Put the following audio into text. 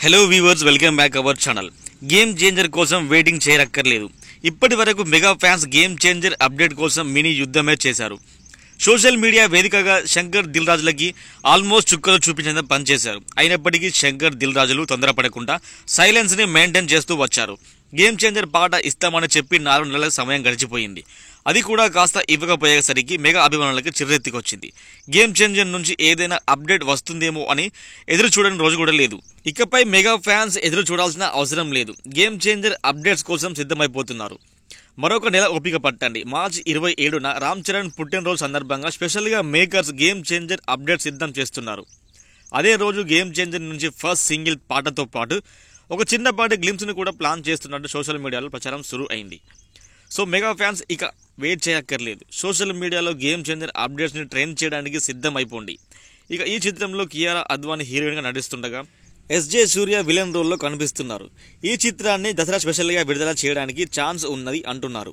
Hello viewers, welcome back our channel. Game changer కోసం waiting చేయరక్కర్లేదు. ఇప్పటి వరకు mega fans game changer update కోసం mini యుద్ధమే చేశారు. సోషల్ మీడియా వేదికగా శంకర్ దిల్ రాజులకి ఆల్మోస్ట్ చుక్కలు చూపించేంత పనిచేశారు. అయినప్పటికీ శంకర్ దిల్ రాజులు తొందరపడకుండా సైలెన్స్ని మెయింటైన్ చేస్తూ వచ్చారు. గేమ్ చేంజర్ పాట ఇస్తామని చెప్పి 4 నెలల సమయం గడిచిపోయింది. అది కూడా కాస్త ఇవ్వకపోయేసరికి మెగా అభిమానులకి చిర్రెత్తికొచ్చింది. గేమ్ చేంజర్ నుంచి ఏదైనా అప్డేట్ వస్తుందేమో అని ఎదురు చూడని రోజు కూడా లేదు. ఇకపై మెగా ఫ్యాన్స్ ఎదురు చూడాల్సిన అవసరం లేదు. గేమ్ చేంజర్ అప్డేట్స్ కోసం సిద్ధమైపోతున్నారు. మరొక నెల ఓపిక పట్టండి. మార్చి 27న రామ్ చరణ్ పుట్టినరోజు సందర్భంగా స్పెషల్గా మేకర్స్ గేమ్ చేంజర్ అప్డేట్ సిద్ధం చేస్తున్నారు. అదే రోజు గేమ్ చేంజర్ నుంచి ఫస్ట్ సింగిల్ పాటతో పాటు ఒక చిన్నపాటి గ్లిమ్స్ని కూడా ప్లాన్ చేస్తున్నట్టు సోషల్ మీడియాలో ప్రచారం సురు అయింది. సో మెగా ఫ్యాన్స్ ఇక వెయిట్ చేయక్కర్లేదు. సోషల్ మీడియాలో గేమ్ చేంజర్ అప్డేట్స్ని ట్రెండ్ చేయడానికి సిద్ధం అయిపోండి. ఇక ఈ చిత్రంలో కియారా అద్వానీ హీరోయిన్గా నటిస్తుండగా ఎస్జే సూర్య విలన్ రోల్లో కనిపిస్తున్నారు. ఈ చిత్రాన్ని దసరా స్పెషల్గా విడుదల చేయడానికి ఛాన్స్ ఉన్నది అంటున్నారు.